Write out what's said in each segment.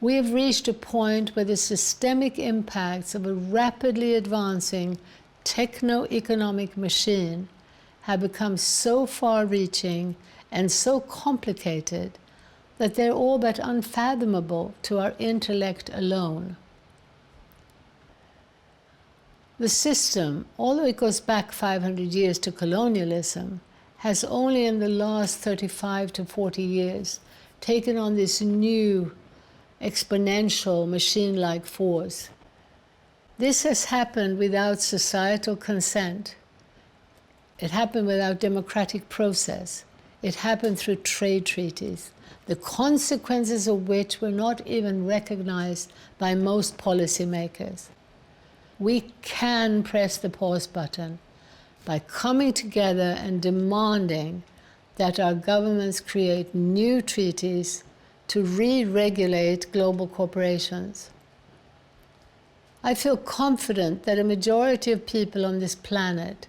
We have reached a point where the systemic impacts of a rapidly advancing techno-economic machine have become so far-reaching and so complicated that they're all but unfathomable to our intellect alone. The system, although it goes back 500 years to colonialism, has only in the last 35 to 40 years taken on this new exponential machine-like force. This has happened without societal consent. It happened without democratic process. It happened through trade treaties, the consequences of which were not even recognized by most policymakers. We can press the pause button by coming together and demanding that our governments create new treaties to re-regulate global corporations. I feel confident that a majority of people on this planet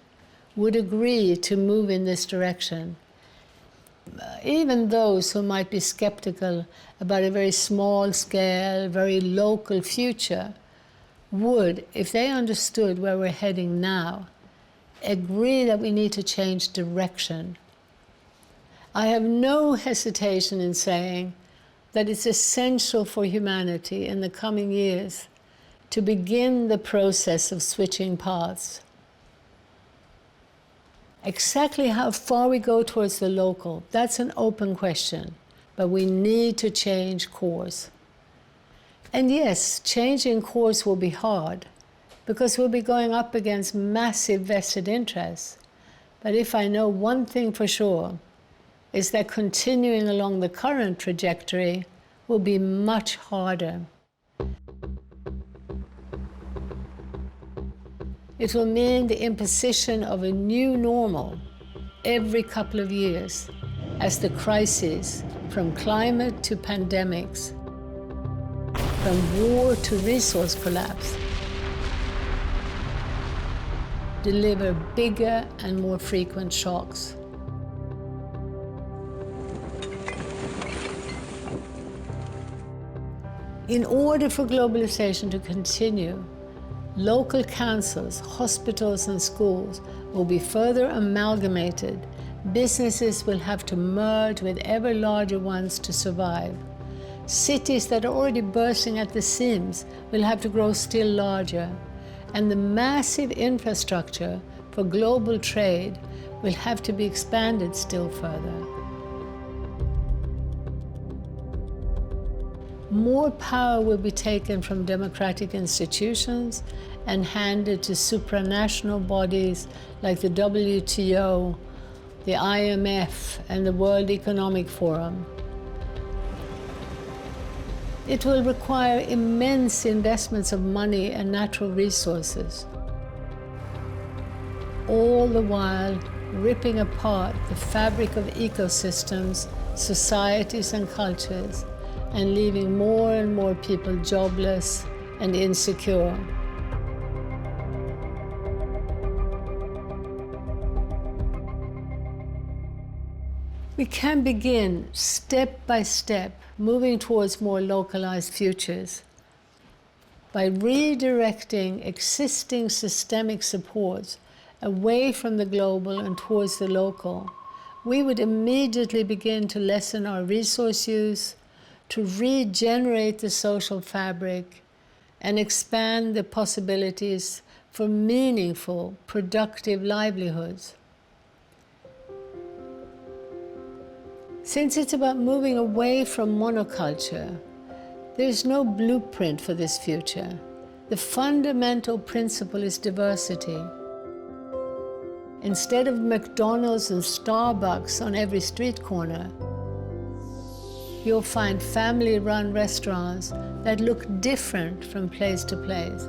would agree to move in this direction. Even those who might be skeptical about a very small scale, very local future would, if they understood where we're heading now, agree that we need to change direction. I have no hesitation in saying that it's essential for humanity in the coming years to begin the process of switching paths. Exactly how far we go towards the local, that's an open question, but we need to change course. And yes, changing course will be hard because we'll be going up against massive vested interests. But if I know one thing for sure, is that continuing along the current trajectory will be much harder. It will mean the imposition of a new normal every couple of years as the crises, from climate to pandemics, from war to resource collapse, deliver bigger and more frequent shocks. In order for globalization to continue, local councils, hospitals, and schools will be further amalgamated. Businesses will have to merge with ever larger ones to survive. Cities that are already bursting at the seams will have to grow still larger. And the massive infrastructure for global trade will have to be expanded still further. More power will be taken from democratic institutions and handed to supranational bodies like the WTO, the IMF, and the World Economic Forum. It will require immense investments of money and natural resources, all the while ripping apart the fabric of ecosystems, societies, and cultures, and leaving more and more people jobless and insecure. We can begin step by step moving towards more localized futures by redirecting existing systemic supports away from the global and towards the local. We would immediately begin to lessen our resource use, to regenerate the social fabric, and expand the possibilities for meaningful, productive livelihoods. Since it's about moving away from monoculture, there's no blueprint for this future. The fundamental principle is diversity. Instead of McDonald's and Starbucks on every street corner, you'll find family-run restaurants that look different from place to place.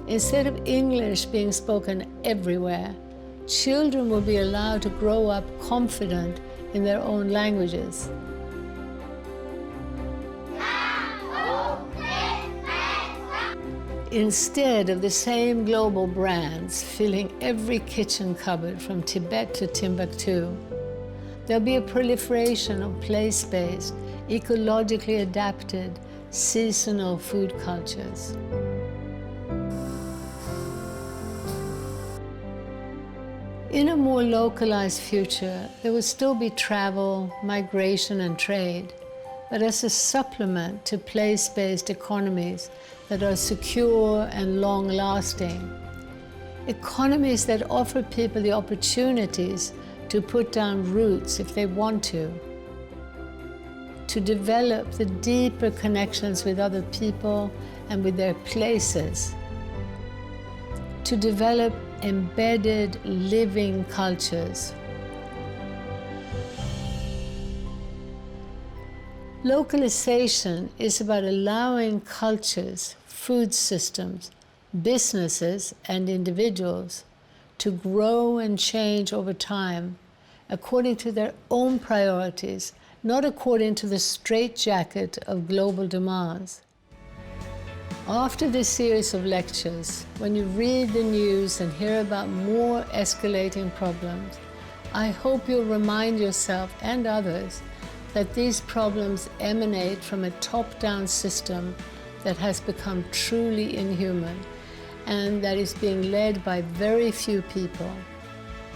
Instead of English being spoken everywhere, children will be allowed to grow up confident in their own languages. Instead of the same global brands filling every kitchen cupboard from Tibet to Timbuktu, there'll be a proliferation of place-based, ecologically adapted, seasonal food cultures. In a more localized future, there will still be travel, migration, and trade, but as a supplement to place-based economies that are secure and long-lasting. Economies that offer people the opportunities to put down roots if they want to develop the deeper connections with other people and with their places, to develop embedded living cultures. Localization is about allowing cultures, food systems, businesses, and individuals to grow and change over time according to their own priorities, not according to the straitjacket of global demands. After this series of lectures, when you read the news and hear about more escalating problems, I hope you'll remind yourself and others that these problems emanate from a top-down system that has become truly inhuman and that is being led by very few people.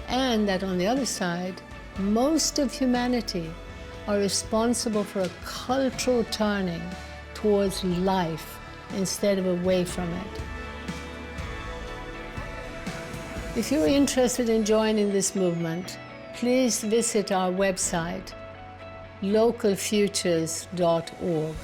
And that on the other side, most of humanity are responsible for a cultural turning towards life instead of away from it. If you're interested in joining this movement, please visit our website, localfutures.org.